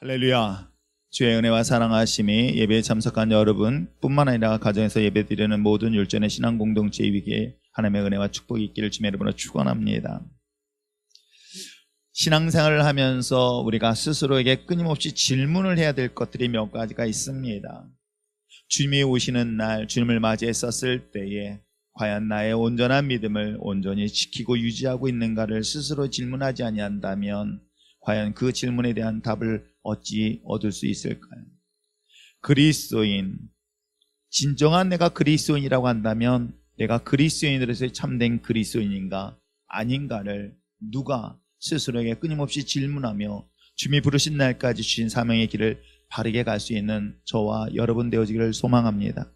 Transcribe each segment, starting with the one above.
할렐루야. 주의 은혜와 사랑하심이 예배에 참석한 여러분 뿐만 아니라 가정에서 예배드리는 모든 율전의 신앙 공동체 위기에 하나님의 은혜와 축복이 있기를 주의 이름으로 축원합니다. 신앙생활을 하면서 우리가 스스로에게 끊임없이 질문을 해야 될 것들이 몇 가지가 있습니다. 주님이 오시는 날, 주님을 맞이했었을 때에 과연 나의 온전한 믿음을 온전히 지키고 유지하고 있는가를 스스로 질문하지 아니한다면 과연 그 질문에 대한 답을 어찌 얻을 수 있을까요? 그리스도인, 진정한 내가 그리스도인이라고 한다면 내가 그리스도인으로서 참된 그리스도인인가 아닌가를 누가 스스로에게 끊임없이 질문하며 주님이 부르신 날까지 주신 사명의 길을 바르게 갈 수 있는 저와 여러분 되어지기를 소망합니다.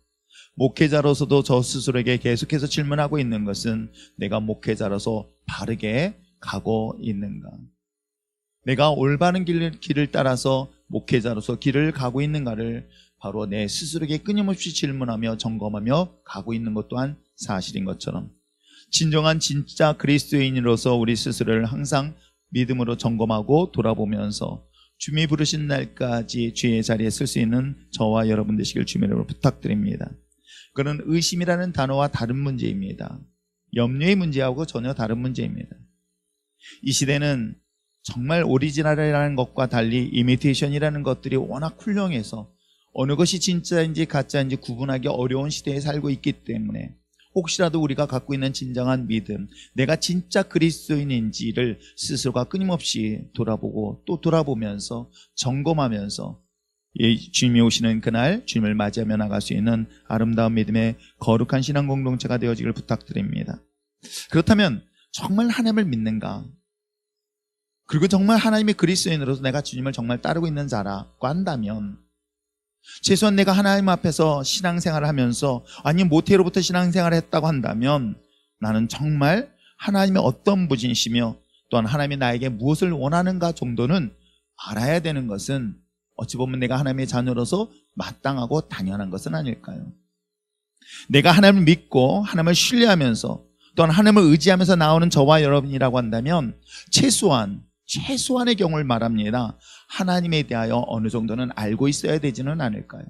목회자로서도 저 스스로에게 계속해서 질문하고 있는 것은 내가 목회자로서 바르게 가고 있는가? 내가 올바른 길을 따라서 목회자로서 길을 가고 있는가를 바로 내 스스로에게 끊임없이 질문하며 점검하며 가고 있는 것 또한 사실인 것처럼 진정한 진짜 그리스도인으로서 우리 스스로를 항상 믿음으로 점검하고 돌아보면서 주님이 부르신 날까지 주의 자리에 설 수 있는 저와 여러분 되시길 주님의 이름으로 부탁드립니다. 그런 의심이라는 단어와 다른 문제입니다. 염려의 문제하고 전혀 다른 문제입니다. 이 시대는 정말 오리지널이라는 것과 달리 이미테이션이라는 것들이 워낙 훌륭해서 어느 것이 진짜인지 가짜인지 구분하기 어려운 시대에 살고 있기 때문에 혹시라도 우리가 갖고 있는 진정한 믿음, 내가 진짜 그리스도인인지를 스스로가 끊임없이 돌아보고 또 돌아보면서 점검하면서 주님이 오시는 그날 주님을 맞이하며 나갈 수 있는 아름다운 믿음의 거룩한 신앙 공동체가 되어지길 부탁드립니다. 그렇다면 정말 하나님을 믿는가? 그리고 정말 하나님의 그리스도인으로서 내가 주님을 정말 따르고 있는 자라고 한다면 최소한 내가 하나님 앞에서 신앙생활을 하면서 아니 모태로부터 신앙생활을 했다고 한다면 나는 정말 하나님의 어떤 분이시며 또한 하나님이 나에게 무엇을 원하는가 정도는 알아야 되는 것은 어찌 보면 내가 하나님의 자녀로서 마땅하고 당연한 것은 아닐까요? 내가 하나님을 믿고 하나님을 신뢰하면서 또한 하나님을 의지하면서 나오는 저와 여러분이라고 한다면 최소한의 경우를 말합니다. 하나님에 대하여 어느 정도는 알고 있어야 되지는 않을까요?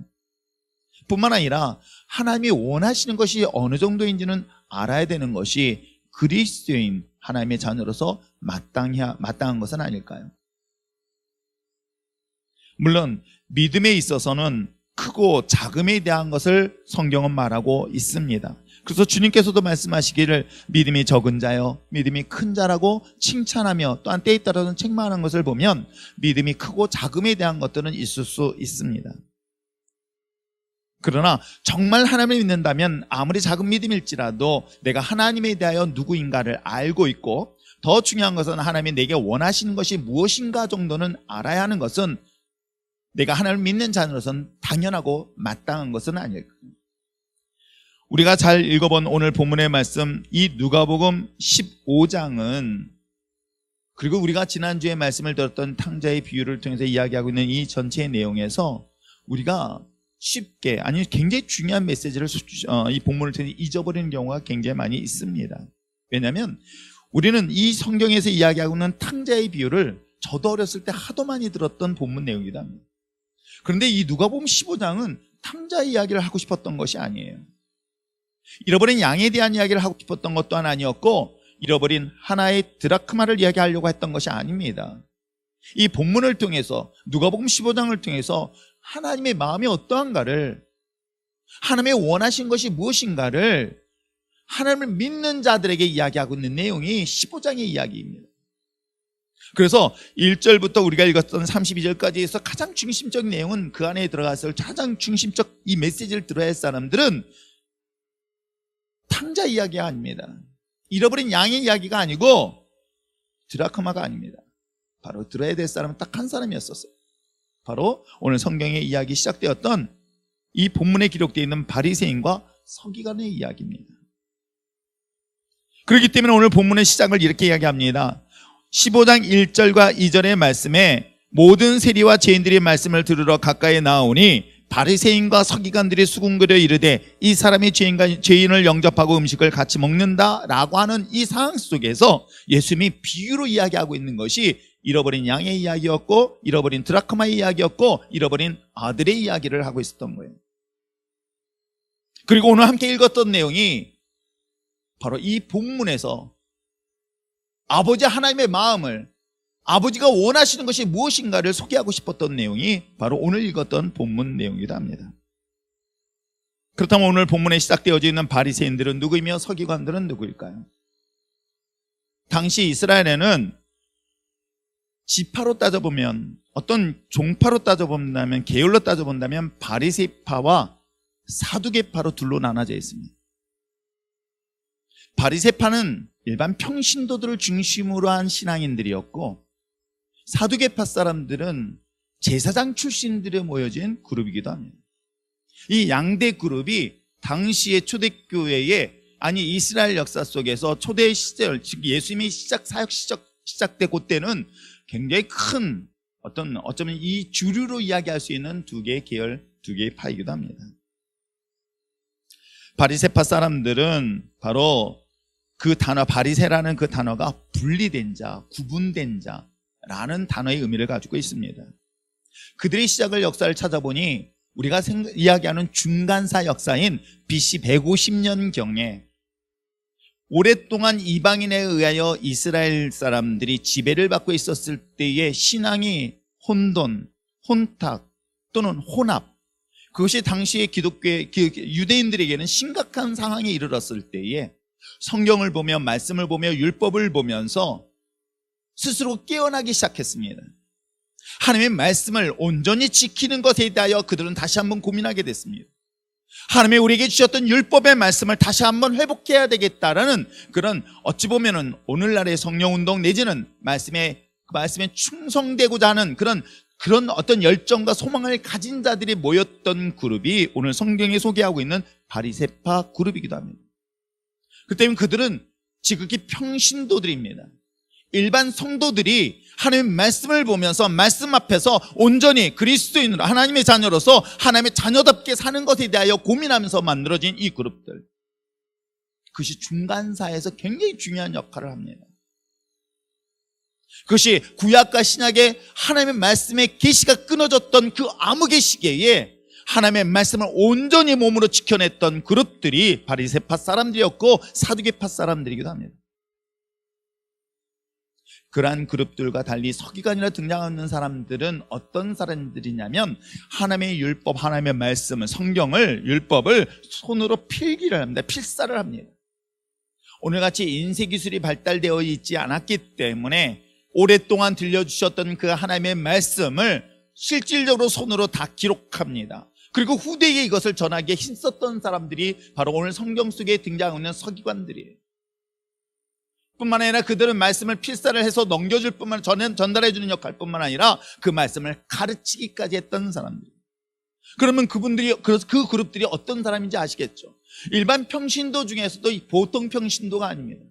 뿐만 아니라 하나님이 원하시는 것이 어느 정도인지는 알아야 되는 것이 그리스도인 하나님의 자녀로서 마땅한 것은 아닐까요? 물론 믿음에 있어서는 크고 작음에 대한 것을 성경은 말하고 있습니다. 그래서 주님께서도 말씀하시기를 믿음이 적은 자여 믿음이 큰 자라고 칭찬하며 또한 때에 따라서는 책망하는 것을 보면 믿음이 크고 작음에 대한 것들은 있을 수 있습니다. 그러나 정말 하나님을 믿는다면 아무리 작은 믿음일지라도 내가 하나님에 대하여 누구인가를 알고 있고 더 중요한 것은 하나님이 내게 원하시는 것이 무엇인가 정도는 알아야 하는 것은 내가 하나님을 믿는 자녀로서는 당연하고 마땅한 것은 아닐까요? 우리가 잘 읽어본 오늘 본문의 말씀 이 누가복음 15장은 그리고 우리가 지난주에 말씀을 들었던 탕자의 비유를 통해서 이야기하고 있는 이 전체의 내용에서 우리가 쉽게 아니 굉장히 중요한 메시지를 이 본문을 통해서 잊어버리는 경우가 굉장히 많이 있습니다. 왜냐하면 우리는 이 성경에서 이야기하고 있는 탕자의 비유를 저도 어렸을 때 하도 많이 들었던 본문 내용이다. 그런데 이 누가복음 15장은 탕자 이야기를 하고 싶었던 것이 아니에요. 잃어버린 양에 대한 이야기를 하고 싶었던 것 또한 아니었고 잃어버린 하나의 드라크마를 이야기하려고 했던 것이 아닙니다. 이 본문을 통해서 누가복음 15장을 통해서 하나님의 마음이 어떠한가를 하나님의 원하신 것이 무엇인가를 하나님을 믿는 자들에게 이야기하고 있는 내용이 15장의 이야기입니다. 그래서 1절부터 우리가 읽었던 32절까지 해서 가장 중심적인 내용은 그 안에 들어가서 가장 중심적 이 메시지를 들어야 할 사람들은 탕자 이야기가 아닙니다. 잃어버린 양의 이야기가 아니고 드라크마가 아닙니다. 바로 들어야 될 사람은 딱 한 사람이었었어요. 바로 오늘 성경의 이야기 시작되었던 이 본문에 기록되어 있는 바리새인과 서기관의 이야기입니다. 그렇기 때문에 오늘 본문의 시작을 이렇게 이야기합니다. 15장 1절과 2절의 말씀에 모든 세리와 죄인들의 말씀을 들으러 가까이 나오니 바리새인과 서기관들이 수군거려 이르되 이 사람이 죄인을 영접하고 음식을 같이 먹는다라고 하는 이 상황 속에서 예수님이 비유로 이야기하고 있는 것이 잃어버린 양의 이야기였고, 잃어버린 드라크마의 이야기였고, 잃어버린 아들의 이야기를 하고 있었던 거예요. 그리고 오늘 함께 읽었던 내용이 바로 이 본문에서 아버지 하나님의 마음을, 아버지가 원하시는 것이 무엇인가를 소개하고 싶었던 내용이 바로 오늘 읽었던 본문 내용이기도 합니다. 그렇다면 오늘 본문에 시작되어져 있는 바리새인들은 누구이며 서기관들은 누구일까요? 당시 이스라엘에는 지파로 따져보면, 어떤 종파로 따져본다면, 계열로 따져본다면 바리새파와 사두개파로 둘로 나눠져 있습니다. 바리새파는 일반 평신도들을 중심으로 한 신앙인들이었고, 사두개파 사람들은 제사장 출신들이 모여진 그룹이기도 합니다. 이 양대 그룹이 당시의 초대교회의, 아니 이스라엘 역사 속에서 초대 시절, 즉 예수님의 사역 시작된 그때는 굉장히 큰 어쩌면 이 주류로 이야기할 수 있는 두 개의 계열, 두 개의 파이기도 합니다. 바리새파 사람들은 바로 그 단어, 바리새라는 그 단어가 분리된 자, 구분된 자라는 단어의 의미를 가지고 있습니다. 그들의 시작을, 역사를 찾아보니 우리가 이야기하는 중간사 역사인 BC 150년경에 오랫동안 이방인에 의하여 이스라엘 사람들이 지배를 받고 있었을 때의 신앙이 혼돈, 혼탁 또는 혼합, 그것이 당시의 기독교의 유대인들에게는 심각한 상황에 이르렀을 때에 성경을 보며, 말씀을 보며, 율법을 보면서 스스로 깨어나기 시작했습니다. 하나님의 말씀을 온전히 지키는 것에 대하여 그들은 다시 한번 고민하게 됐습니다. 하나님이 우리에게 주셨던 율법의 말씀을 다시 한번 회복해야 되겠다라는 그런, 어찌 보면은 오늘날의 성령운동 내지는 말씀에 충성되고자 하는 그런 어떤 열정과 소망을 가진 자들이 모였던 그룹이 오늘 성경에 소개하고 있는 바리새파 그룹이기도 합니다. 그 때문에 그들은 지극히 평신도들입니다. 일반 성도들이 하나님의 말씀을 보면서 말씀 앞에서 온전히 그리스도인으로, 하나님의 자녀로서 하나님의 자녀답게 사는 것에 대하여 고민하면서 만들어진 이 그룹들, 그것이 중간사에서 굉장히 중요한 역할을 합니다. 그것이 구약과 신약의 하나님의 말씀의 계시가 끊어졌던 그 암흑의 시기에 하나님의 말씀을 온전히 몸으로 지켜냈던 그룹들이 바리새파 사람들이었고 사두개파 사람들이기도 합니다. 그러한 그룹들과 달리 서기관이라 등장하는 사람들은 어떤 사람들이냐면 하나님의 율법, 하나님의 말씀을, 성경을, 율법을 손으로 필기를 합니다. 필사를 합니다. 오늘같이 인쇄기술이 발달되어 있지 않았기 때문에 오랫동안 들려주셨던 그 하나님의 말씀을 실질적으로 손으로 다 기록합니다. 그리고 후대에 이것을 전하기에 힘썼던 사람들이 바로 오늘 성경 속에 등장하는 서기관들이에요. 뿐만 아니라 그들은 말씀을 필사를 해서 넘겨줄 뿐만 아니라 전달해주는 역할뿐만 아니라 그 말씀을 가르치기까지 했던 사람들. 그러면 그 그룹들이 어떤 사람인지 아시겠죠? 일반 평신도 중에서도 보통 평신도가 아닙니다.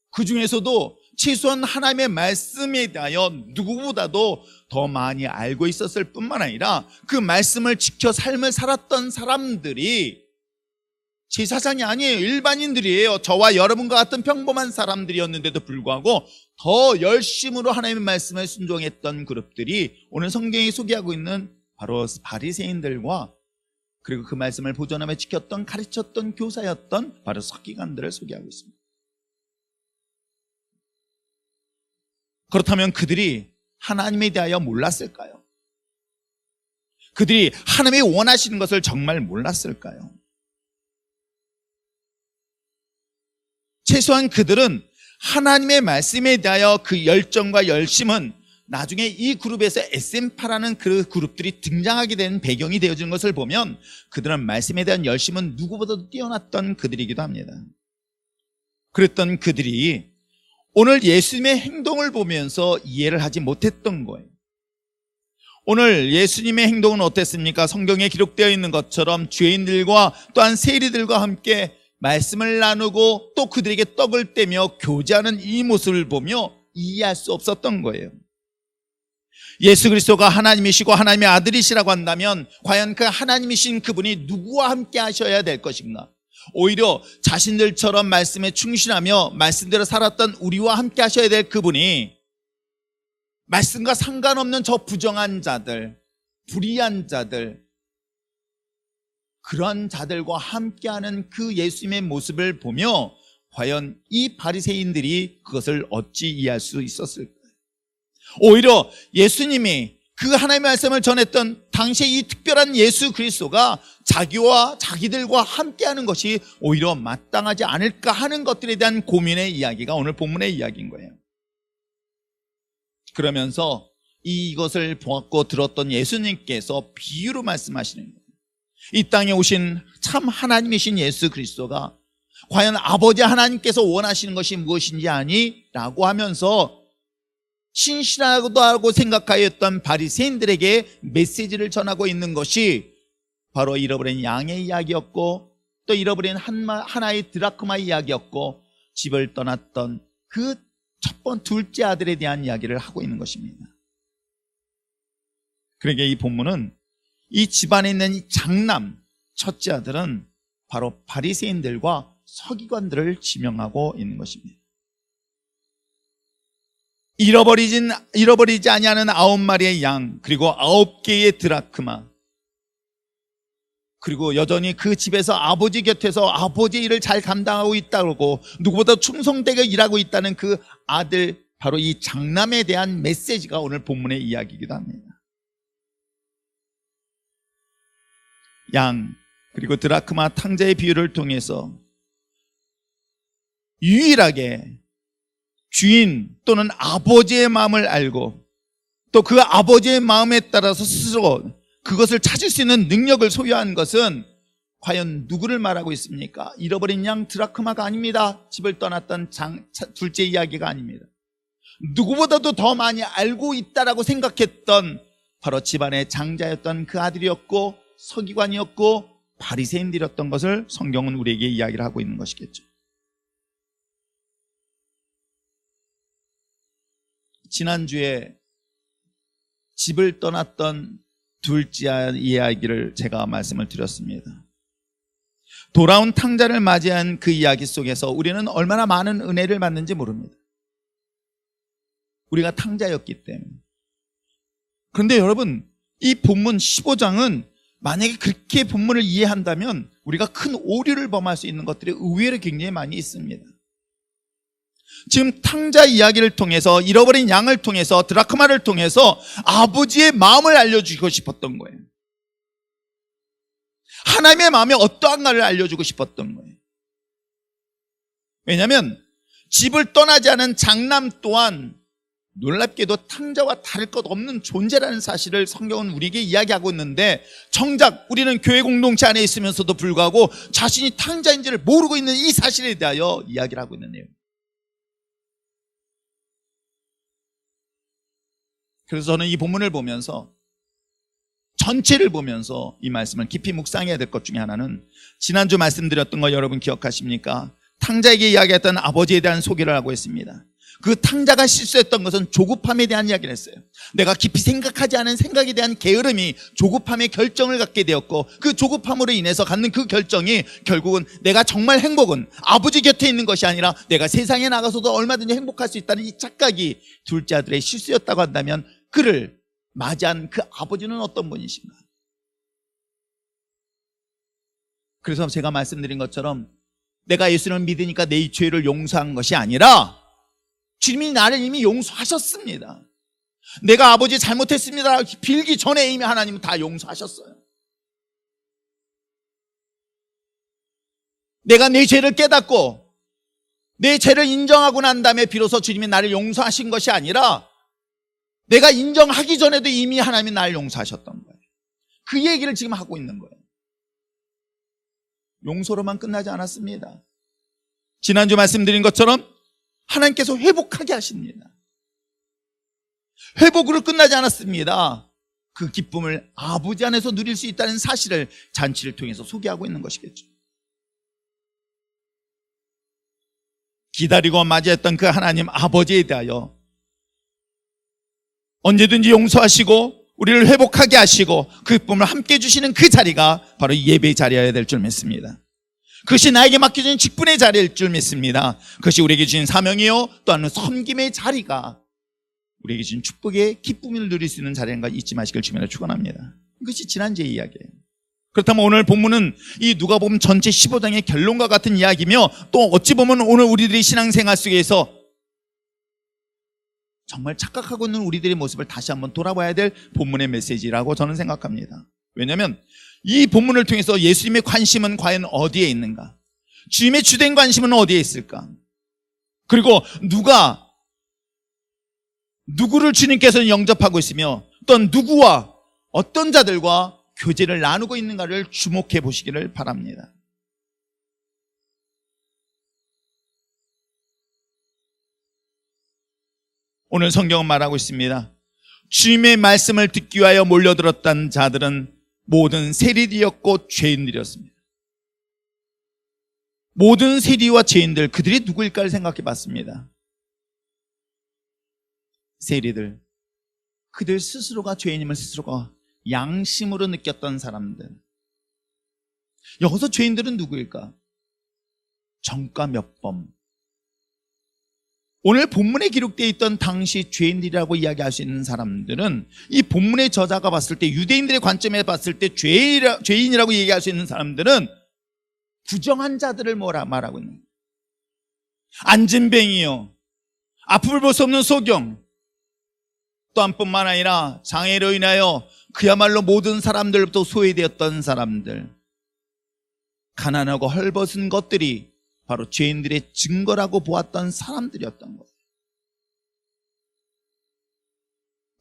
그 중에서도 최소한 하나님의 말씀에 대하여 누구보다도 더 많이 알고 있었을 뿐만 아니라 그 말씀을 지켜 삶을 살았던 사람들이 제사장이 아니에요. 일반인들이에요. 저와 여러분과 같은 평범한 사람들이었는데도 불구하고 더 열심으로 하나님의 말씀에 순종했던 그룹들이 오늘 성경이 소개하고 있는 바로 바리새인들과, 그리고 그 말씀을 보존하며 지켰던, 가르쳤던 교사였던 바로 서기관들을 소개하고 있습니다. 그렇다면 그들이 하나님에 대하여 몰랐을까요? 그들이 하나님이 원하시는 것을 정말 몰랐을까요? 최소한 그들은 하나님의 말씀에 대하여 그 열정과 열심은 나중에 이 그룹에서 SM파라는 그 그룹들이 등장하게 된 배경이 되어지는 것을 보면 그들은 말씀에 대한 열심은 누구보다도 뛰어났던 그들이기도 합니다. 그랬던 그들이 오늘 예수님의 행동을 보면서 이해를 하지 못했던 거예요. 오늘 예수님의 행동은 어땠습니까? 성경에 기록되어 있는 것처럼 죄인들과 또한 세리들과 함께 말씀을 나누고 또 그들에게 떡을 떼며 교제하는 이 모습을 보며 이해할 수 없었던 거예요. 예수 그리스도가 하나님이시고 하나님의 아들이시라고 한다면 과연 그 하나님이신 그분이 누구와 함께 하셔야 될 것인가? 오히려 자신들처럼 말씀에 충실하며 말씀대로 살았던 우리와 함께 하셔야 될 그분이 말씀과 상관없는 저 부정한 자들, 불의한 자들, 그런 자들과 함께하는 그 예수님의 모습을 보며 과연 이 바리새인들이 그것을 어찌 이해할 수 있었을까요? 오히려 예수님이 그 하나님의 말씀을 전했던 당시에 이 특별한 예수 그리스도가 자기와 자기들과 함께하는 것이 오히려 마땅하지 않을까 하는 것들에 대한 고민의 이야기가 오늘 본문의 이야기인 거예요. 그러면서 이것을 보았고 들었던 예수님께서 비유로 말씀하시는 거예요. 이 땅에 오신 참 하나님이신 예수 그리스도가 과연 아버지 하나님께서 원하시는 것이 무엇인지 아니? 라고 하면서 신실하고도 하고 생각하였던 바리새인들에게 메시지를 전하고 있는 것이 바로 잃어버린 양의 이야기였고, 또 잃어버린 하나의 드라크마 이야기였고, 집을 떠났던 그 둘째 아들에 대한 이야기를 하고 있는 것입니다. 그러니까 이 본문은 이 집안에 있는 이 장남 첫째 아들은 바로 바리새인들과 서기관들을 지명하고 있는 것입니다. 잃어버리지 아니하는 9마리의 양, 그리고 9개의 드라크마, 그리고 여전히 그 집에서 아버지 곁에서 아버지의 일을 잘 감당하고 있다고, 누구보다 충성되게 일하고 있다는 그 아들, 바로 이 장남에 대한 메시지가 오늘 본문의 이야기이기도 합니다. 양 그리고 드라크마 탕자의 비유를 통해서 유일하게 주인 또는 아버지의 마음을 알고 또 그 아버지의 마음에 따라서 스스로 그것을 찾을 수 있는 능력을 소유한 것은 과연 누구를 말하고 있습니까? 잃어버린 양 드라크마가 아닙니다. 집을 떠났던 둘째 이야기가 아닙니다. 누구보다도 더 많이 알고 있다라고 생각했던 바로 집안의 장자였던 그 아들이었고, 서기관이었고, 바리새인들이었던 것을 성경은 우리에게 이야기를 하고 있는 것이겠죠. 지난주에 집을 떠났던 둘째 이야기를 제가 말씀을 드렸습니다. 돌아온 탕자를 맞이한 그 이야기 속에서 우리는 얼마나 많은 은혜를 받는지 모릅니다. 우리가 탕자였기 때문에. 그런데 여러분, 이 본문 15장은 만약에 그렇게 본문을 이해한다면 우리가 큰 오류를 범할 수 있는 것들이 의외로 굉장히 많이 있습니다. 지금 탕자 이야기를 통해서, 잃어버린 양을 통해서, 드라크마를 통해서 아버지의 마음을 알려주고 싶었던 거예요. 하나님의 마음이 어떠한가를 알려주고 싶었던 거예요. 왜냐하면 집을 떠나지 않은 장남 또한 놀랍게도 탕자와 다를 것 없는 존재라는 사실을 성경은 우리에게 이야기하고 있는데, 정작 우리는 교회 공동체 안에 있으면서도 불구하고 자신이 탕자인지를 모르고 있는 이 사실에 대하여 이야기를 하고 있는 내용. 그래서 저는 이 본문을 보면서, 전체를 보면서 이 말씀을 깊이 묵상해야 될 것 중에 하나는, 지난주 말씀드렸던 거 여러분 기억하십니까? 탕자에게 이야기했던 아버지에 대한 소개를 하고 있습니다. 그 탕자가 실수했던 것은 조급함에 대한 이야기를 했어요. 내가 깊이 생각하지 않은 생각에 대한 게으름이 조급함의 결정을 갖게 되었고, 그 조급함으로 인해서 갖는 그 결정이 결국은 내가 정말 행복은 아버지 곁에 있는 것이 아니라 내가 세상에 나가서도 얼마든지 행복할 수 있다는 이 착각이 둘째 아들의 실수였다고 한다면, 그를 맞이한 그 아버지는 어떤 분이신가? 그래서 제가 말씀드린 것처럼 내가 예수를 믿으니까 내 죄를 용서한 것이 아니라 주님이 나를 이미 용서하셨습니다. 내가 아버지 잘못했습니다 빌기 전에 이미 하나님은 다 용서하셨어요. 내가 내 죄를 깨닫고 내 죄를 인정하고 난 다음에 비로소 주님이 나를 용서하신 것이 아니라, 내가 인정하기 전에도 이미 하나님이 나를 용서하셨던 거예요. 그 얘기를 지금 하고 있는 거예요. 용서로만 끝나지 않았습니다. 지난주 말씀드린 것처럼 하나님께서 회복하게 하십니다. 회복으로 끝나지 않았습니다. 그 기쁨을 아버지 안에서 누릴 수 있다는 사실을 잔치를 통해서 소개하고 있는 것이겠죠. 기다리고 맞이했던 그 하나님 아버지에 대하여 언제든지 용서하시고 우리를 회복하게 하시고 그 기쁨을 함께 주시는 그 자리가 바로 예배의 자리여야 될 줄 믿습니다. 그것이 나에게 맡겨진 직분의 자리일 줄 믿습니다. 그것이 우리에게 주신 사명이요 또한 섬김의 자리가 우리에게 주신 축복의 기쁨을 누릴 수 있는 자리인 걸 잊지 마시길 주님으로 축원합니다. 이것이 지난주의 이야기예요. 그렇다면 오늘 본문은 이 누가복음 전체 15장의 결론과 같은 이야기며 또 어찌 보면 오늘 우리들의 신앙생활 속에서 정말 착각하고 있는 우리들의 모습을 다시 한번 돌아봐야 될 본문의 메시지라고 저는 생각합니다. 왜냐하면 이 본문을 통해서 예수님의 관심은 과연 어디에 있는가? 주님의 주된 관심은 어디에 있을까? 그리고 누구를 주님께서는 영접하고 있으며 또 누구와 어떤 자들과 교제를 나누고 있는가를 주목해 보시기를 바랍니다. 오늘 성경은 말하고 있습니다. 주님의 말씀을 듣기 위하여 몰려들었던 자들은 모든 세리들이었고 죄인들이었습니다. 모든 세리와 죄인들, 그들이 누구일까를 생각해 봤습니다. 세리들, 그들 스스로가 죄인임을 스스로가 양심으로 느꼈던 사람들. 여기서 죄인들은 누구일까? 정과 몇 범. 오늘 본문에 기록되어 있던 당시 죄인들이라고 이야기할 수 있는 사람들은 이 본문의 저자가 봤을 때, 유대인들의 관점에 봤을 때 죄인이라고 얘기할 수 있는 사람들은 부정한 자들을 말하고 있는 거예요. 안진뱅이요, 앞을 볼 수 없는 소경, 또한 뿐만 아니라 장애로 인하여 그야말로 모든 사람들부터 소외되었던 사람들, 가난하고 헐벗은 것들이 바로 죄인들의 증거라고 보았던 사람들이었던 거예요.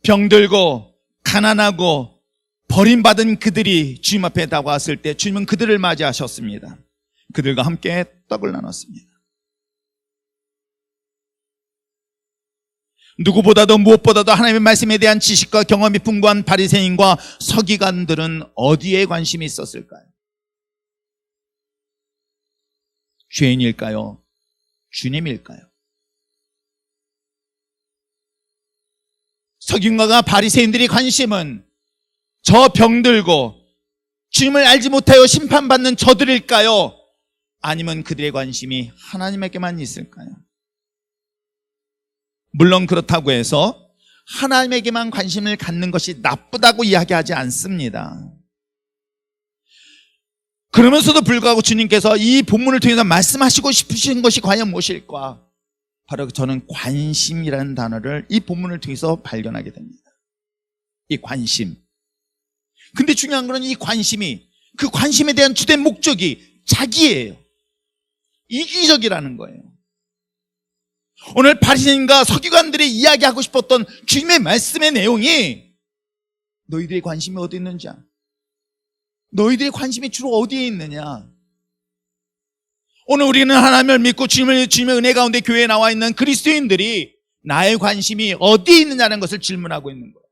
병들고 가난하고 버림받은 그들이 주님 앞에 다가왔을 때 주님은 그들을 맞이하셨습니다. 그들과 함께 떡을 나눴습니다. 누구보다도 무엇보다도 하나님의 말씀에 대한 지식과 경험이 풍부한 바리새인과 서기관들은 어디에 관심이 있었을까요? 죄인일까요? 주님일까요? 서기관과 바리새인들의 관심은 저 병들고 주님을 알지 못하여 심판받는 저들일까요? 아니면 그들의 관심이 하나님에게만 있을까요? 물론 그렇다고 해서 하나님에게만 관심을 갖는 것이 나쁘다고 이야기하지 않습니다. 그러면서도 불구하고 주님께서 이 본문을 통해서 말씀하시고 싶으신 것이 과연 무엇일까? 바로 저는 관심이라는 단어를 이 본문을 통해서 발견하게 됩니다. 이 관심. 근데 중요한 것은 이 관심이, 그 관심에 대한 주된 목적이 자기예요. 이기적이라는 거예요. 오늘 바리새인과 서기관들이 이야기하고 싶었던 주님의 말씀의 내용이 너희들의 관심이 어디 있는지, 너희들의 관심이 주로 어디에 있느냐. 오늘 우리는 하나님을 믿고 주님의 은혜 가운데 교회에 나와 있는 그리스도인들이 나의 관심이 어디에 있느냐는 것을 질문하고 있는 거예요.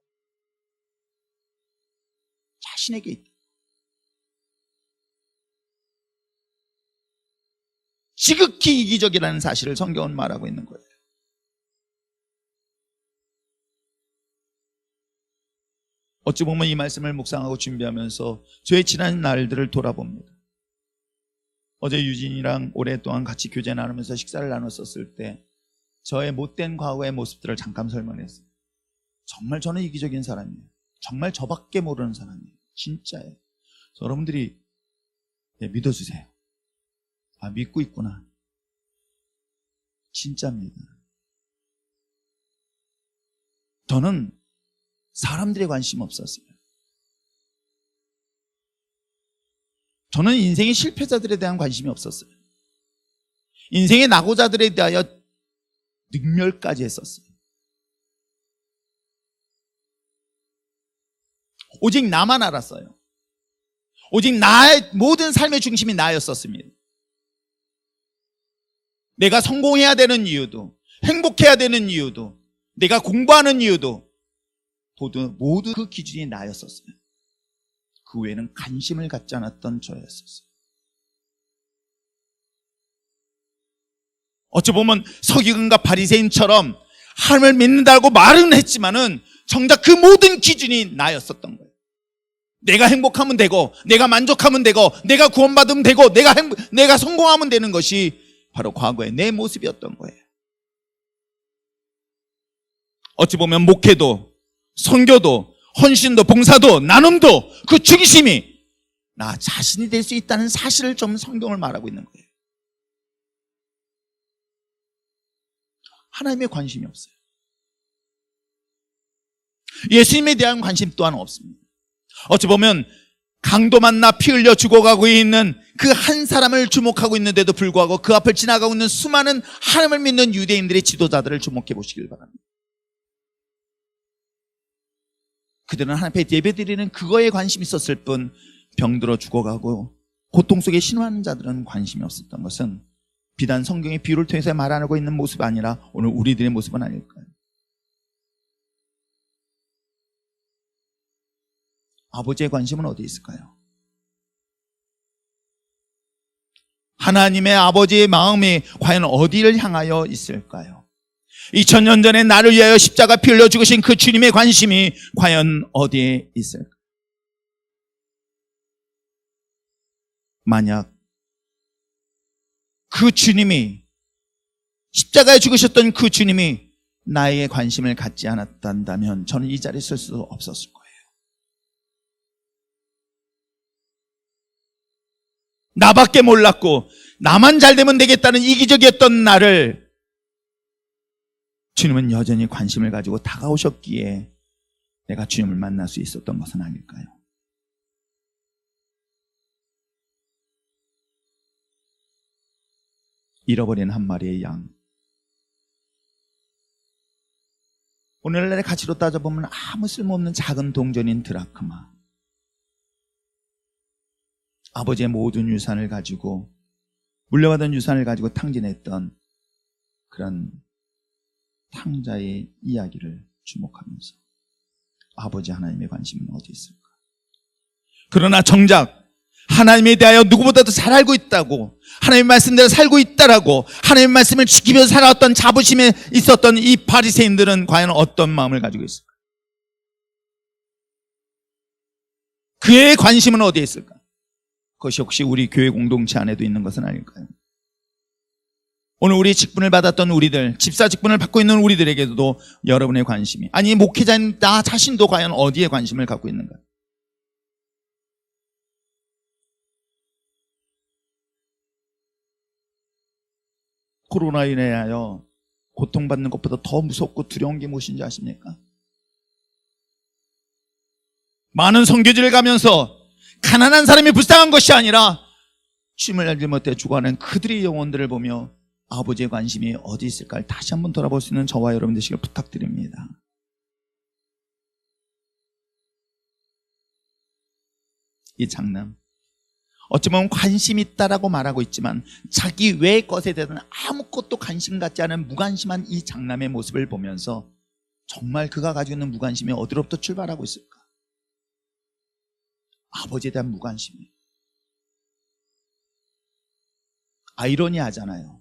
자신에게 있다. 지극히 이기적이라는 사실을 성경은 말하고 있는 거예요. 어찌 보면 이 말씀을 묵상하고 준비하면서 저의 지난 날들을 돌아봅니다. 어제 유진이랑 오랫동안 같이 교제 나누면서 식사를 나눴었을 때 저의 못된 과거의 모습들을 잠깐 설명했어요. 정말 저는 이기적인 사람이에요. 정말 저밖에 모르는 사람이에요. 진짜예요. 여러분들이 믿어주세요. 아, 믿고 있구나. 진짜입니다. 저는 사람들의 관심 없었어요. 저는 인생의 실패자들에 대한 관심이 없었어요. 인생의 낙오자들에 대하여 능멸까지 했었어요. 오직 나만 알았어요. 오직 나의 모든 삶의 중심이 나였었습니다. 내가 성공해야 되는 이유도, 행복해야 되는 이유도, 내가 공부하는 이유도 모두 그 기준이 나였었어요. 그 외에는 관심을 갖지 않았던 저였었어요. 어찌 보면 서기관과 바리새인처럼 하나님을 믿는다고 말은 했지만은 정작 그 모든 기준이 나였었던 거예요. 내가 행복하면 되고, 내가 만족하면 되고, 내가 구원받으면 되고, 내가 성공하면 되는 것이 바로 과거의 내 모습이었던 거예요. 어찌 보면 목회도, 선교도, 헌신도, 봉사도, 나눔도 그 중심이 나 자신이 될 수 있다는 사실을 좀 성경을 말하고 있는 거예요. 하나님의 관심이 없어요. 예수님에 대한 관심 또한 없습니다. 어찌 보면 강도 만나 피 흘려 죽어가고 있는 그 한 사람을 주목하고 있는데도 불구하고 그 앞을 지나가고 있는 수많은 하나님을 믿는 유대인들의 지도자들을 주목해 보시길 바랍니다. 그들은 하나님 앞에 예배드리는 그거에 관심이 있었을 뿐 병들어 죽어가고 고통 속에 신음하는 자들은 관심이 없었던 것은 비단 성경의 비유를 통해서 말하고 있는 모습이 아니라 오늘 우리들의 모습은 아닐까요? 아버지의 관심은 어디 있을까요? 하나님의 아버지의 마음이 과연 어디를 향하여 있을까요? 2000년 전에 나를 위하여 십자가 피 흘려 죽으신 그 주님의 관심이 과연 어디에 있을까요? 만약 그 주님이, 십자가에 죽으셨던 그 주님이 나에게 관심을 갖지 않았단다면 저는 이 자리에 설 수 없었을 거예요. 나밖에 몰랐고 나만 잘 되면 되겠다는 이기적이었던 나를 주님은 여전히 관심을 가지고 다가오셨기에 내가 주님을 만날 수 있었던 것은 아닐까요? 잃어버린 한 마리의 양. 오늘날의 가치로 따져보면 아무 쓸모없는 작은 동전인 드라크마. 아버지의 모든 유산을 가지고, 물려받은 유산을 가지고 탕진했던 그런 탕자의 이야기를 주목하면서 아버지 하나님의 관심은 어디 있을까? 그러나 정작 하나님에 대하여 누구보다도 잘 알고 있다고, 하나님의 말씀대로 살고 있다라고 하나님의 말씀을 지키며 살아왔던 자부심에 있었던 이 바리새인들은 과연 어떤 마음을 가지고 있을까? 그의 관심은 어디에 있을까? 그것이 혹시 우리 교회 공동체 안에도 있는 것은 아닐까요? 오늘 우리 직분을 받았던 우리들, 집사 직분을 받고 있는 우리들에게도 여러분의 관심이, 아니 목회자인 나 자신도 과연 어디에 관심을 갖고 있는가? 코로나 인하여 고통받는 것보다 더 무섭고 두려운 게 무엇인지 아십니까? 많은 선교지를 가면서 가난한 사람이 불쌍한 것이 아니라 춤을 알지 못해 죽어가는 그들의 영혼들을 보며 아버지의 관심이 어디 있을까를 다시 한번 돌아볼 수 있는 저와 여러분 되시길 부탁드립니다. 이 장남, 어찌 보면 관심 있다라고 말하고 있지만 자기 외의 것에 대해서는 아무것도 관심 갖지 않은 무관심한 이 장남의 모습을 보면서 정말 그가 가지고 있는 무관심이 어디로부터 출발하고 있을까? 아버지에 대한 무관심이. 아이러니하잖아요.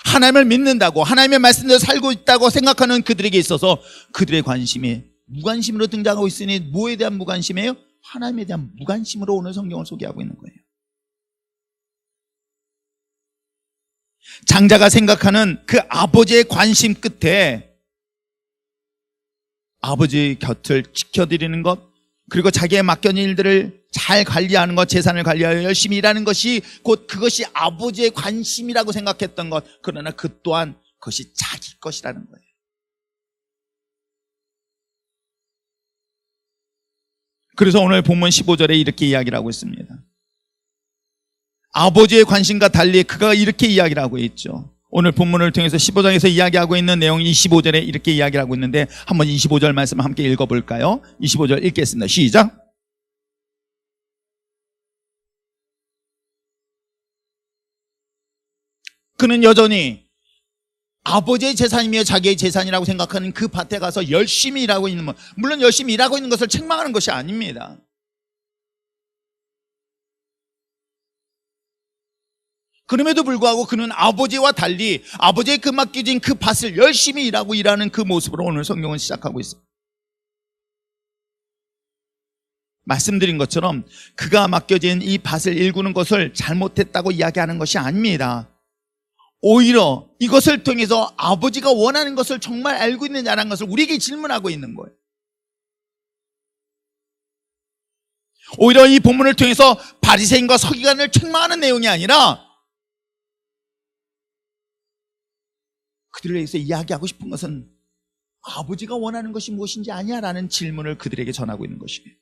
하나님을 믿는다고, 하나님의 말씀대로 살고 있다고 생각하는 그들에게 있어서 그들의 관심이 무관심으로 등장하고 있으니 뭐에 대한 무관심이에요? 하나님에 대한 무관심으로 오늘 성경을 소개하고 있는 거예요. 장자가 생각하는 그 아버지의 관심 끝에 아버지의 곁을 지켜드리는 것, 그리고 자기의 맡겨진 일들을 잘 관리하는 것, 재산을 관리하여 열심히 일하는 것이 곧 그것이 아버지의 관심이라고 생각했던 것, 그러나 그 또한 그것이 자기 것이라는 거예요. 그래서 오늘 본문 15절에 이렇게 이야기를 하고 있습니다. 아버지의 관심과 달리 그가 이렇게 이야기를 하고 있죠. 오늘 본문을 통해서 15장에서 이야기하고 있는 내용이 25절에 이렇게 이야기를 하고 있는데 한번 25절 말씀 함께 읽어볼까요? 25절 읽겠습니다. 시작. 그는 여전히 아버지의 재산이며 자기의 재산이라고 생각하는 그 밭에 가서 열심히 일하고 있는 것, 물론 열심히 일하고 있는 것을 책망하는 것이 아닙니다. 그럼에도 불구하고 그는 아버지와 달리 아버지의 그 맡겨진 그 밭을 열심히 일하고 일하는 그 모습으로 오늘 성경은 시작하고 있습니다. 말씀드린 것처럼 그가 맡겨진 이 밭을 일구는 것을 잘못했다고 이야기하는 것이 아닙니다. 오히려 이것을 통해서 아버지가 원하는 것을 정말 알고 있느냐는 것을 우리에게 질문하고 있는 거예요. 오히려 이 본문을 통해서 바리새인과 서기관을 책망하는 내용이 아니라 그들에 대해서 이야기하고 싶은 것은 아버지가 원하는 것이 무엇인지 아냐라는 질문을 그들에게 전하고 있는 것이에요.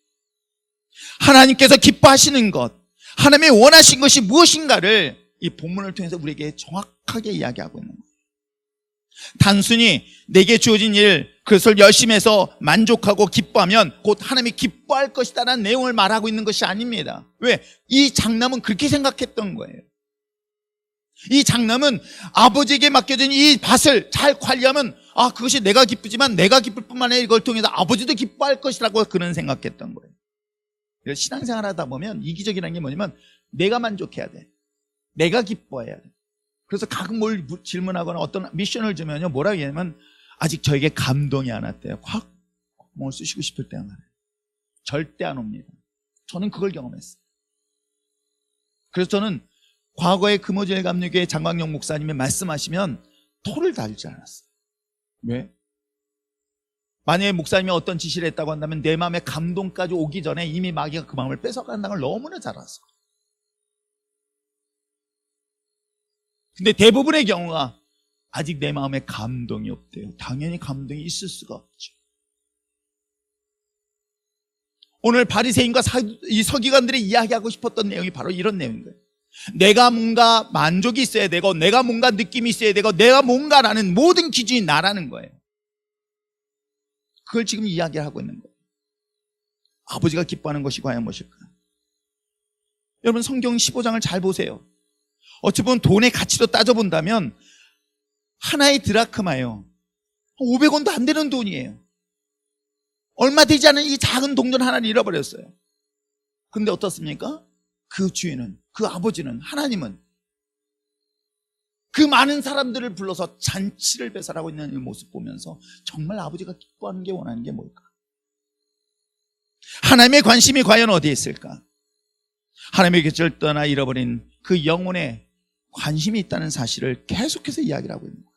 하나님께서 기뻐하시는 것, 하나님이 원하신 것이 무엇인가를 이 본문을 통해서 우리에게 정확하게 이야기하고 있는 거예요. 단순히 내게 주어진 일, 그것을 열심히 해서 만족하고 기뻐하면 곧 하나님이 기뻐할 것이다라는 내용을 말하고 있는 것이 아닙니다. 왜? 이 장남은 그렇게 생각했던 거예요. 이 장남은 아버지에게 맡겨진 이 밭을 잘 관리하면 그것이 내가 기쁘지만 내가 기쁠 뿐만 아니라 이걸 통해서 아버지도 기뻐할 것이라고 그는 생각했던 거예요. 신앙생활 하다 보면 이기적이라는 게 뭐냐면 내가 만족해야 돼. 내가 기뻐해야 돼. 그래서 가끔 뭘 질문하거나 어떤 미션을 주면요, 뭐라고 얘기하면 아직 저에게 감동이 안 왔대요. 확 뭘 쓰시고 싶을 때가 많아요. 절대 안 옵니다. 저는 그걸 경험했어요. 그래서 저는 과거에 금오질 감리교회 장광영 목사님이 말씀하시면 토를 달지 않았어요. 왜? 만약에 목사님이 어떤 지시를 했다고 한다면 내 마음에 감동까지 오기 전에 이미 마귀가 그 마음을 뺏어간다는 걸 너무나 잘 알았어요. 근데 대부분의 경우가 아직 내 마음에 감동이 없대요. 당연히 감동이 있을 수가 없죠. 오늘 바리새인과 이 서기관들이 이야기하고 싶었던 내용이 바로 이런 내용인 거예요. 내가 뭔가 만족이 있어야 되고 내가 뭔가 느낌이 있어야 되고 내가 뭔가라는 모든 기준이 나라는 거예요. 그걸 지금 이야기하고 있는 거예요. 아버지가 기뻐하는 것이 과연 무엇일까? 여러분 성경 15장을 잘 보세요. 어찌 보면 돈의 가치로 따져본다면 하나의 드라크마예요. 500원도 안 되는 돈이에요. 얼마 되지 않은 이 작은 동전 하나를 잃어버렸어요. 그런데 어떻습니까? 그 주인은, 그 아버지는, 하나님은 그 많은 사람들을 불러서 잔치를 배설하고 있는 이 모습 보면서 정말 아버지가 기뻐하는 게 원하는 게 뭘까? 하나님의 관심이 과연 어디에 있을까? 하나님의 곁을 떠나 잃어버린 그 영혼에 관심이 있다는 사실을 계속해서 이야기를 하고 있는 거예요.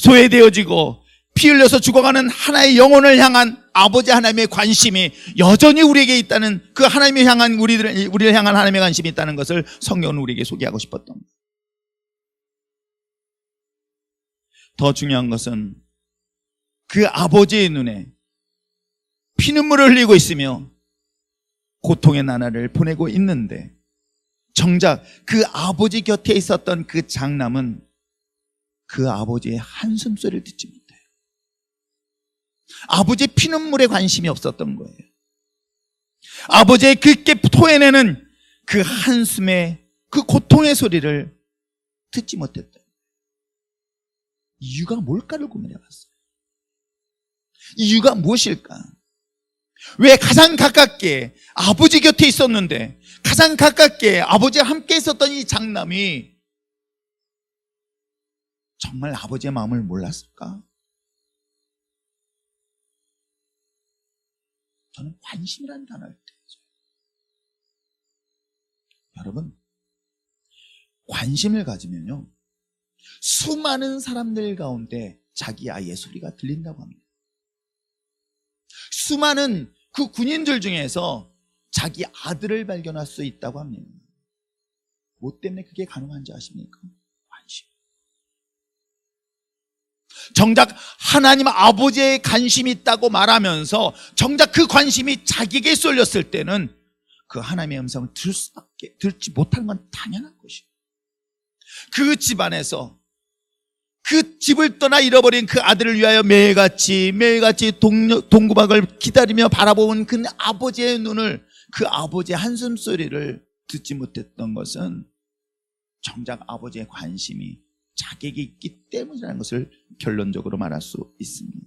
소외되어지고 피 흘려서 죽어가는 하나의 영혼을 향한 아버지 하나님의 관심이 여전히 우리에게 있다는, 그 하나님을 향한 우리를 향한 하나님의 관심이 있다는 것을 성경은 우리에게 소개하고 싶었던 거예요. 더 중요한 것은 그 아버지의 눈에 피눈물을 흘리고 있으며 고통의 나날을 보내고 있는데 정작 그 아버지 곁에 있었던 그 장남은 그 아버지의 한숨소리를 듣지 못해요. 아버지의 피눈물에 관심이 없었던 거예요. 아버지의 그렇게 토해내는 그 한숨의 그 고통의 소리를 듣지 못했다. 이유가 뭘까를 고민해봤어요. 이유가 무엇일까? 왜 가장 가깝게 아버지 곁에 있었는데 가장 가깝게 아버지와 함께 있었던 이 장남이 정말 아버지의 마음을 몰랐을까? 저는 관심이라는 단어를 듣죠. 여러분, 관심을 가지면요, 수많은 사람들 가운데 자기 아이의 소리가 들린다고 합니다. 수많은 그 군인들 중에서 자기 아들을 발견할 수 있다고 합니다. 뭐 때문에 그게 가능한지 아십니까? 관심. 정작 하나님 아버지의 관심이 있다고 말하면서 정작 그 관심이 자기에게 쏠렸을 때는 그 하나님의 음성을 듣지 못하는 건 당연한 것이에요. 그 집안에서 그 집을 떠나 잃어버린 그 아들을 위하여 매일같이 동구박을 기다리며 바라보는 그 아버지의 눈을, 그 아버지의 한숨소리를 듣지 못했던 것은 정작 아버지의 관심이 자기에게 있기 때문이라는 것을 결론적으로 말할 수 있습니다.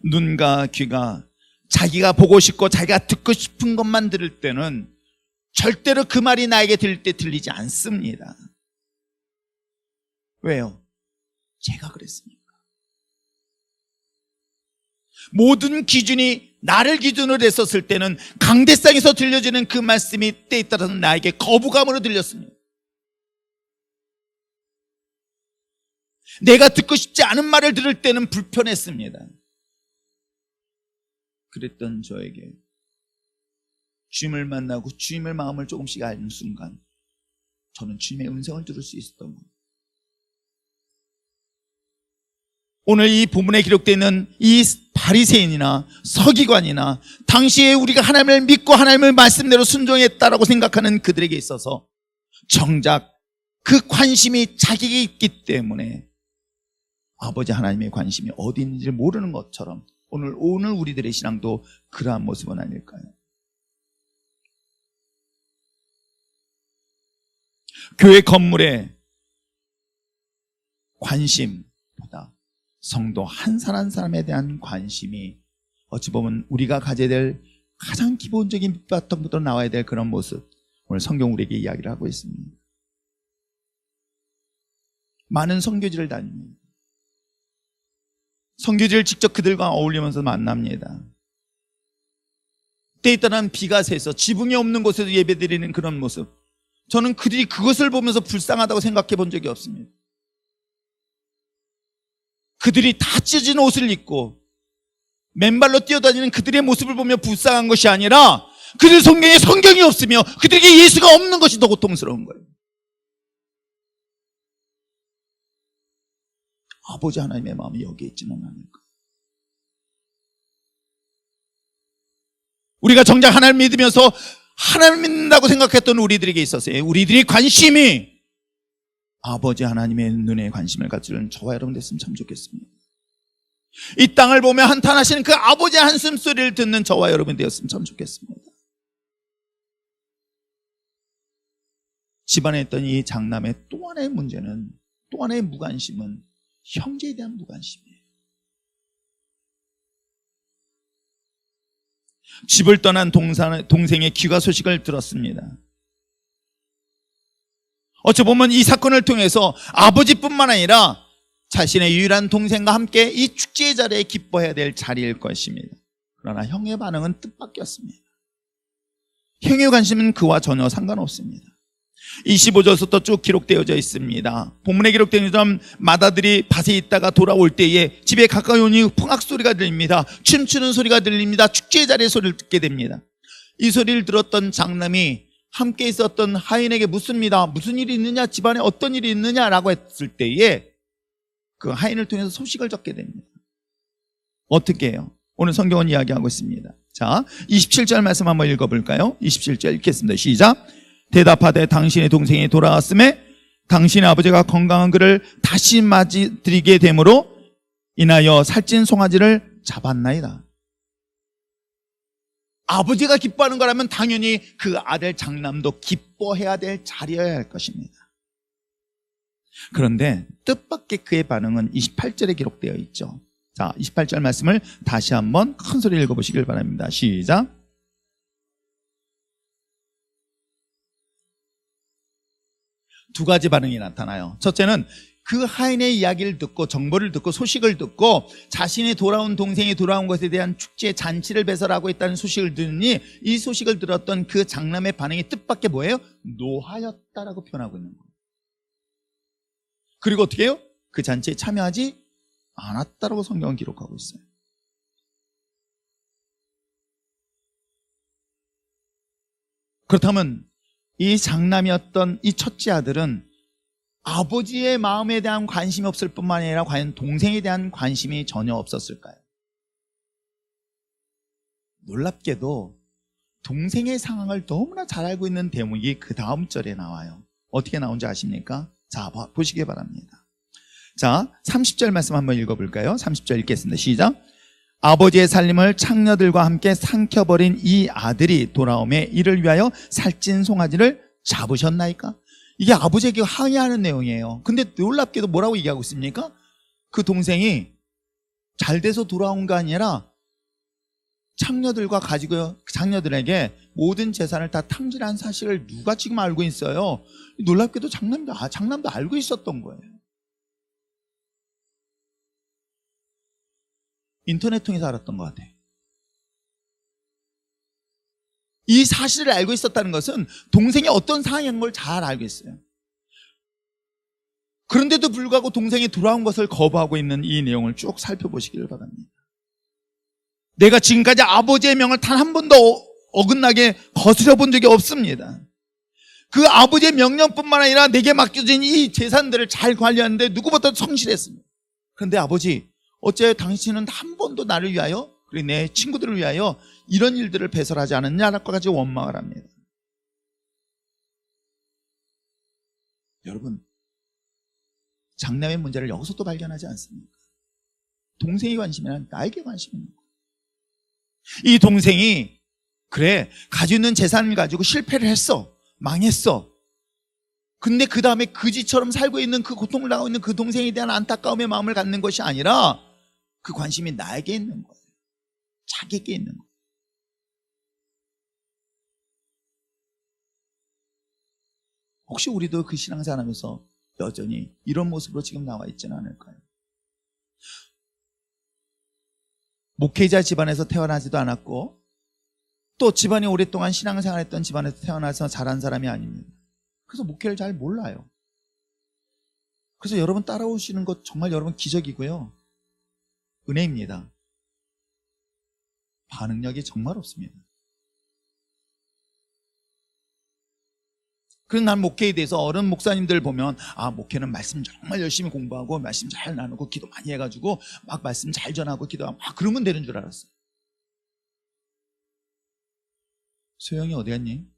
눈과 귀가 자기가 보고 싶고 자기가 듣고 싶은 것만 들을 때는 절대로 그 말이 나에게 들릴 때 들리지 않습니다. 왜요? 제가 그랬습니까? 모든 기준이 나를 기준으로 했었을 때는 강대상에서 들려지는 그 말씀이 때에 따라서 나에게 거부감으로 들렸습니다. 내가 듣고 싶지 않은 말을 들을 때는 불편했습니다. 그랬던 저에게 주님을 만나고 주님의 마음을 조금씩 아는 순간 저는 주님의 음성을 들을 수 있었던 겁니다. 오늘 이 본문에 기록되어 있는 이 바리새인이나 서기관이나 당시에 우리가 하나님을 믿고 하나님의 말씀대로 순종했다라고 생각하는 그들에게 있어서 정작 그 관심이 자기에게 있기 때문에 아버지 하나님의 관심이 어디 있는지 모르는 것처럼 오늘 우리들의 신앙도 그러한 모습은 아닐까요? 교회 건물에 관심보다 성도 한 사람 한 사람에 대한 관심이 어찌 보면 우리가 가져야 될 가장 기본적인 밑바탕부터 나와야 될 그런 모습, 오늘 성경 우리에게 이야기를 하고 있습니다. 많은 선교지를 다닙니다. 선교지를 직접 그들과 어울리면서 만납니다. 때에 따른 비가 새서 지붕이 없는 곳에서 예배드리는 그런 모습, 저는 그들이 그것을 보면서 불쌍하다고 생각해 본 적이 없습니다. 그들이 다 찢어진 옷을 입고 맨발로 뛰어다니는 그들의 모습을 보며 불쌍한 것이 아니라 그들 성경에 성경이 없으며 그들에게 예수가 없는 것이 더 고통스러운 거예요. 아버지 하나님의 마음이 여기에 있지는 않을까. 우리가 정작 하나님 믿으면서 하나님 믿는다고 생각했던 우리들에게 있어서요, 우리들의 관심이 아버지 하나님의 눈에 관심을 갖추는 저와 여러분 됐으면 참 좋겠습니다. 이 땅을 보며 한탄하시는 그 아버지의 한숨 소리를 듣는 저와 여러분 되었으면 참 좋겠습니다. 집안에 있던 이 장남의 또 하나의 문제는, 또 하나의 무관심은 형제에 대한 무관심이에요. 집을 떠난 동생의 귀가 소식을 들었습니다. 어찌 보면 이 사건을 통해서 아버지뿐만 아니라 자신의 유일한 동생과 함께 이 축제의 자리에 기뻐해야 될 자리일 것입니다. 그러나 형의 반응은 뜻밖이었습니다. 형의 관심은 그와 전혀 상관없습니다. 25절부터 쭉 기록되어져 있습니다. 본문에 기록된 것처럼 마다들이 밭에 있다가 돌아올 때에 집에 가까이 오니 풍악 소리가 들립니다. 춤추는 소리가 들립니다. 축제의 자리의 소리를 듣게 됩니다. 이 소리를 들었던 장남이 함께 있었던 하인에게 묻습니다. 무슨 일이 있느냐, 집안에 어떤 일이 있느냐라고 했을 때에 그 하인을 통해서 소식을 듣게 됩니다. 어떻게 해요? 오늘 성경은 이야기하고 있습니다. 자, 27절 말씀 한번 읽어볼까요? 27절 읽겠습니다. 시작. 대답하되 당신의 동생이 돌아왔음에 당신의 아버지가 건강한 그를 다시 맞이드리게 되므로 인하여 살찐 송아지를 잡았나이다. 아버지가 기뻐하는 거라면 당연히 그 아들 장남도 기뻐해야 될 자리여야 할 것입니다. 그런데 뜻밖의 그의 반응은 28절에 기록되어 있죠. 자, 28절 말씀을 다시 한번 큰 소리로 읽어보시길 바랍니다. 시작. 두 가지 반응이 나타나요. 첫째는 그 하인의 이야기를 듣고 정보를 듣고 소식을 듣고 자신이 돌아온 동생이 돌아온 것에 대한 축제 잔치를 배설하고 있다는 소식을 듣니 이 소식을 들었던 그 장남의 반응이 뜻밖의 뭐예요? 노하였다라고 표현하고 있는 거예요. 그리고 어떻게 해요? 그 잔치에 참여하지 않았다라고 성경은 기록하고 있어요. 그렇다면 이 장남이었던 이 첫째 아들은 아버지의 마음에 대한 관심이 없을 뿐만 아니라 과연 동생에 대한 관심이 전혀 없었을까요? 놀랍게도 동생의 상황을 너무나 잘 알고 있는 대목이 그 다음 절에 나와요. 어떻게 나온지 아십니까? 자, 보시기 바랍니다. 자, 30절 말씀 한번 읽어볼까요? 30절 읽겠습니다. 시작. 아버지의 살림을 창녀들과 함께 삼켜버린 이 아들이 돌아오매 이를 위하여 살찐 송아지를 잡으셨나이까? 이게 아버지에게 항의하는 내용이에요. 근데 놀랍게도 뭐라고 얘기하고 있습니까? 그 동생이 잘 돼서 돌아온 거 아니라 창녀들과 가지고 장녀들에게 모든 재산을 다 탕진한 사실을 누가 지금 알고 있어요? 놀랍게도 장남도 알고 있었던 거예요. 인터넷 통해서 알았던 것 같아요. 이 사실을 알고 있었다는 것은 동생이 어떤 상황인 걸 잘 알고 있어요. 그런데도 불구하고 동생이 돌아온 것을 거부하고 있는 이 내용을 쭉 살펴보시기를 바랍니다. 내가 지금까지 아버지의 명을 단 한 번도 어긋나게 거스려 본 적이 없습니다. 그 아버지의 명령뿐만 아니라 내게 맡겨진 이 재산들을 잘 관리하는데 누구보다 성실했습니다. 그런데 아버지, 어째 당신은 한 번도 나를 위하여, 그리고 내 친구들을 위하여 이런 일들을 배설하지 않았냐라고까지 원망을 합니다. 여러분, 장남의 문제를 여기서 또 발견하지 않습니까? 동생이 관심이란 나에게 관심입니다. 이 동생이 그래, 가지고 있는 재산을 가지고 실패를 했어, 망했어. 근데 그 다음에 그지처럼 살고 있는, 그 고통을 당하고 있는 그 동생에 대한 안타까움의 마음을 갖는 것이 아니라 그 관심이 나에게 있는 거예요. 자기에게 있는 거예요. 혹시 우리도 그 신앙생활하면서 여전히 이런 모습으로 지금 나와 있지는 않을까요? 목회자 집안에서 태어나지도 않았고 또 집안이 오랫동안 신앙생활했던 집안에서 태어나서 자란 사람이 아닙니다. 그래서 목회를 잘 몰라요. 그래서 여러분 따라오시는 것 정말 여러분 기적이고요, 은혜입니다. 반응력이 정말 없습니다. 그래서 난 목회에 대해서 어른 목사님들 보면 목회는 말씀 정말 열심히 공부하고 말씀 잘 나누고 기도 많이 해가지고 막 말씀 잘 전하고 기도하고 막 그러면 되는 줄 알았어요. 소영이 어디 갔니?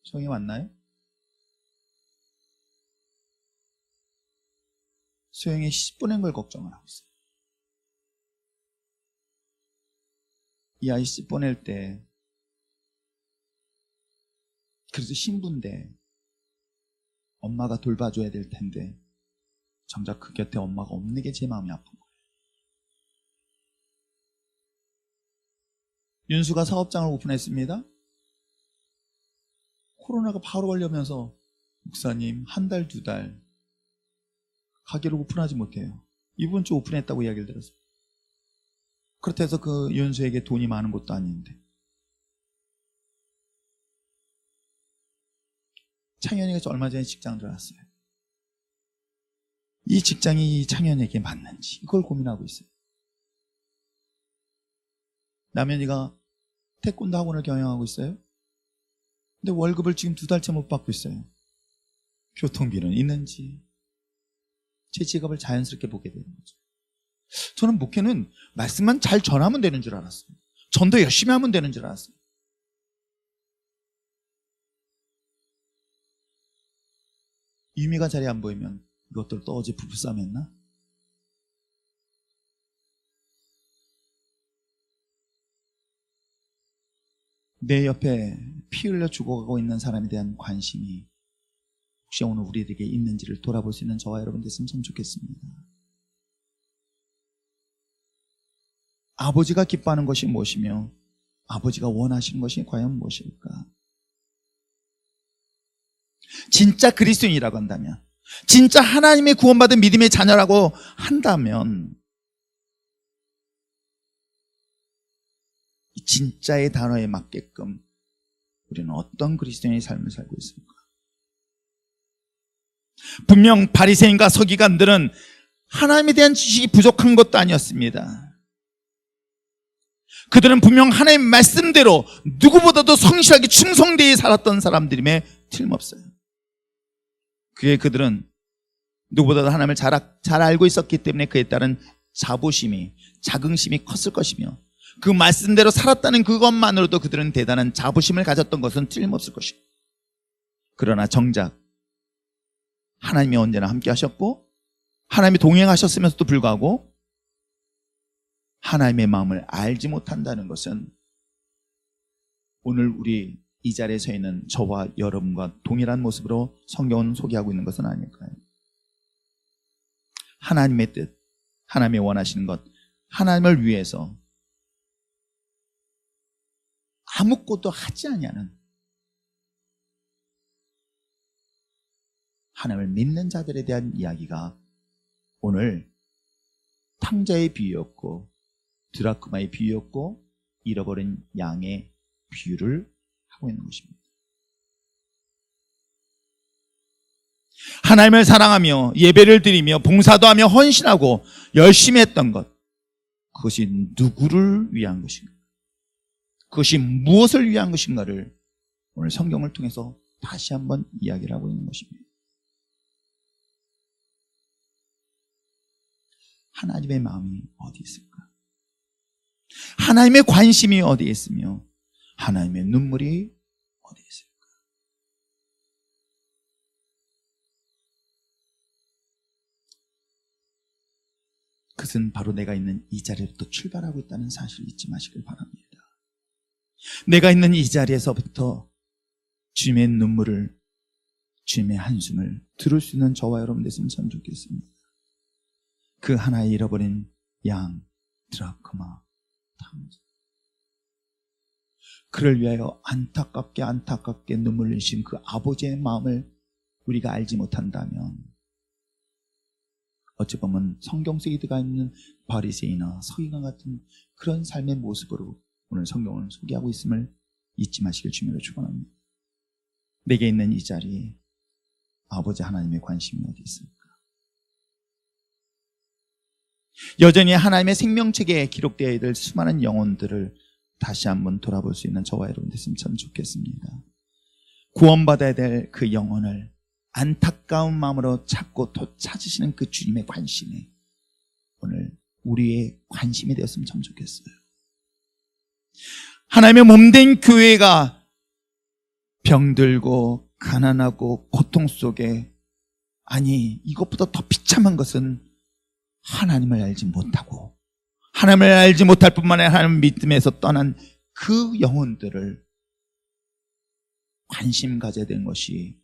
소영이 왔나요? 소영이 시집 보낸 걸 걱정을 하고 있어요. 이 아이 시집 보낼 때 그래도 신부인데 엄마가 돌봐줘야 될 텐데 정작 그 곁에 엄마가 없는 게 제 마음이 아픈 거예요. 윤수가 사업장을 오픈했습니다. 코로나가 바로 걸려면서 목사님 한 달, 두 달 가게를 오픈하지 못해요. 이번 주 오픈했다고 이야기를 들었어요. 그렇다 해서 그 윤수에게 돈이 많은 것도 아닌데. 창현이가 얼마 전에 직장 들어갔어요. 이 직장이 창현에게 맞는지 이걸 고민하고 있어요. 남현이가 태권도 학원을 경영하고 있어요. 근데 월급을 지금 2달째 못 받고 있어요. 교통비는 있는지 제 직업을 자연스럽게 보게 되는 거죠. 저는 목회는 말씀만 잘 전하면 되는 줄 알았어요. 전도 열심히 하면 되는 줄 알았어요. 유미가 자리에 안 보이면 이것들 또 어제 부부싸움 했나? 내 옆에 피 흘려 죽어가고 있는 사람에 대한 관심이 혹시 오늘 우리에게 있는지를 돌아볼 수 있는 저와 여러분 됐으면 참 좋겠습니다. 아버지가 기뻐하는 것이 무엇이며 아버지가 원하시는 것이 과연 무엇일까? 진짜 그리스도인이라고 한다면, 진짜 하나님의 구원받은 믿음의 자녀라고 한다면 진짜의 단어에 맞게끔 우리는 어떤 그리스도인의 삶을 살고 있습니까? 분명 바리새인과 서기관들은 하나님에 대한 지식이 부족한 것도 아니었습니다. 그들은 분명 하나님의 말씀대로 누구보다도 성실하게 충성되게 살았던 사람들임에 틀림없어요. 그들은 누구보다도 하나님을 잘 알고 있었기 때문에 그에 따른 자부심이, 자긍심이 컸을 것이며 그 말씀대로 살았다는 그것만으로도 그들은 대단한 자부심을 가졌던 것은 틀림없을 것이고, 그러나 정작 하나님이 언제나 함께 하셨고 하나님이 동행하셨으면서도 불구하고 하나님의 마음을 알지 못한다는 것은 오늘 우리 이 자리에 서 있는 저와 여러분과 동일한 모습으로 성경은 소개하고 있는 것은 아닐까요? 하나님의 뜻, 하나님이 원하시는 것, 하나님을 위해서 아무것도 하지 아니하는 하나님을 믿는 자들에 대한 이야기가 오늘 탕자의 비유였고 드라크마의 비유였고 잃어버린 양의 비유를 하고 있는 것입니다. 하나님을 사랑하며 예배를 드리며 봉사도 하며 헌신하고 열심히 했던 것, 그것이 누구를 위한 것인가? 그것이 무엇을 위한 것인가를 오늘 성경을 통해서 다시 한번 이야기를 하고 있는 것입니다. 하나님의 마음이 어디 있을까? 하나님의 관심이 어디에 있으며 하나님의 눈물이 어디에 있을까? 그것은 바로 내가 있는 이 자리부터 출발하고 있다는 사실을 잊지 마시길 바랍니다. 내가 있는 이 자리에서부터 주님의 눈물을, 주님의 한숨을 들을 수 있는 저와 여러분 됐으면 참 좋겠습니다. 그 하나의 잃어버린 양, 드라크마, 탕자, 그를 위하여 안타깝게 눈물 흘리신 그 아버지의 마음을 우리가 알지 못한다면 어찌 보면 성경 속에 들어가 있는 바리새인이나 서기관 같은 그런 삶의 모습으로 오늘 성경을 소개하고 있음을 잊지 마시길 주님으로 축원합니다. 내게 있는 이 자리에 아버지 하나님의 관심이 어디 있습니까? 여전히 하나님의 생명책에 기록되어야 될 수많은 영혼들을 다시 한번 돌아볼 수 있는 저와 여러분 됐으면 참 좋겠습니다. 구원받아야 될 그 영혼을 안타까운 마음으로 찾고 또 찾으시는 그 주님의 관심에 오늘 우리의 관심이 되었으면 참 좋겠어요. 하나님의 몸된 교회가 병들고 가난하고 고통 속에, 아니 이것보다 더 비참한 것은 하나님을 알지 못하고 하나님을 알지 못할 뿐만 아니라 하나님 믿음에서 떠난 그 영혼들을 관심 가져야 되는 것이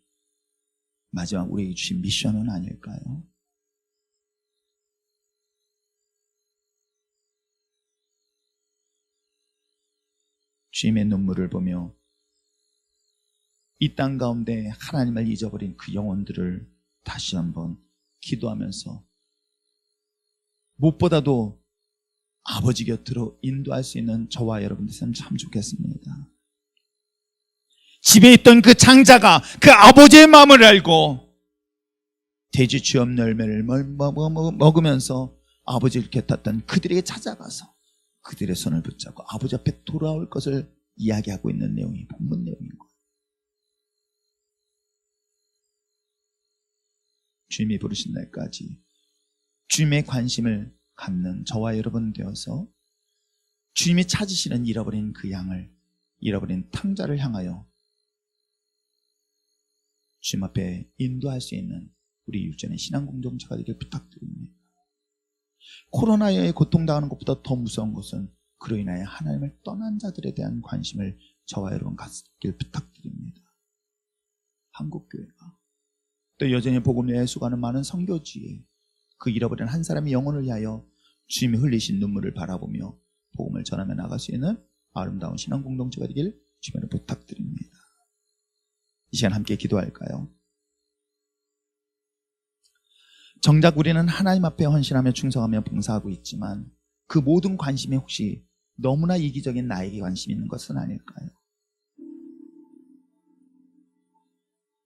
마지막 우리에게 주신 미션은 아닐까요? 주님의 눈물을 보며 이 땅 가운데 하나님을 잊어버린 그 영혼들을 다시 한번 기도하면서 무엇보다도 아버지 곁으로 인도할 수 있는 저와 여러분 됐으면 참 좋겠습니다. 집에 있던 그 장자가 그 아버지의 마음을 알고 돼지 쥐염 열매를 먹으면서 아버지를 곁탔던 그들에게 찾아가서 그들의 손을 붙잡고 아버지 앞에 돌아올 것을 이야기하고 있는 내용이 본문 내용인 거예요. 주님이 부르신 날까지 주님의 관심을 갖는 저와 여러분 되어서 주님이 찾으시는 잃어버린 그 양을, 잃어버린 탕자를 향하여 주님 앞에 인도할 수 있는 우리 육전의 신앙 공동체가 되길 부탁드립니다. 코로나에 고통당하는 것보다 더 무서운 것은 그로 인하여 하나님을 떠난 자들에 대한 관심을 저와 여러분 갖길 부탁드립니다. 한국교회가 또 여전히 복음을 예수가는 많은 선교지에 그 잃어버린 한 사람의 영혼을 위하여 주님이 흘리신 눈물을 바라보며 복음을 전하며 나갈 수 있는 아름다운 신앙 공동체가 되길 주님으로 부탁드립니다. 이 시간 함께 기도할까요? 정작 우리는 하나님 앞에 헌신하며 충성하며 봉사하고 있지만 그 모든 관심이 혹시 너무나 이기적인 나에게 관심이 있는 것은 아닐까요?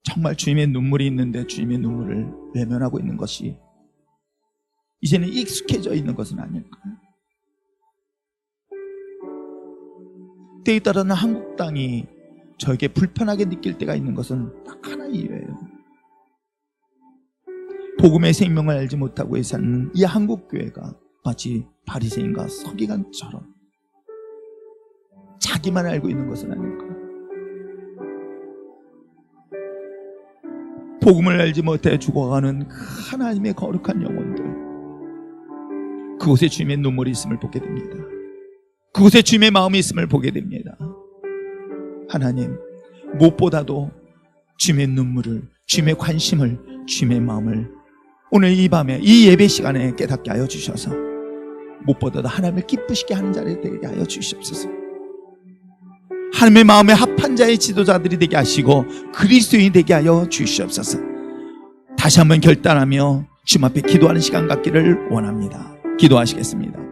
정말 주님의 눈물이 있는데 주님의 눈물을 외면하고 있는 것이 이제는 익숙해져 있는 것은 아닐까요? 때에 따라는 한국 땅이 저에게 불편하게 느낄 때가 있는 것은 딱 하나 이유예요. 복음의 생명을 알지 못하고 사는 이 한국교회가 마치 바리새인과 서기관처럼 자기만 알고 있는 것은 아닐까요? 복음을 알지 못해 죽어가는 하나님의 거룩한 영혼들, 그곳에 주님의 눈물이 있음을 보게 됩니다. 그곳에 주님의 마음이 있음을 보게 됩니다. 하나님, 무엇보다도 주님의 눈물을, 주님의 관심을, 주님의 마음을 오늘 이 밤에 이 예배 시간에 깨닫게 하여 주셔서 무엇보다도 하나님을 기쁘시게 하는 자리 되게 하여 주시옵소서. 하나님의 마음에 합한 자의 지도자들이 되게 하시고 그리스도인이 되게 하여 주시옵소서. 다시 한번 결단하며 주님 앞에 기도하는 시간 갖기를 원합니다. 기도하시겠습니다.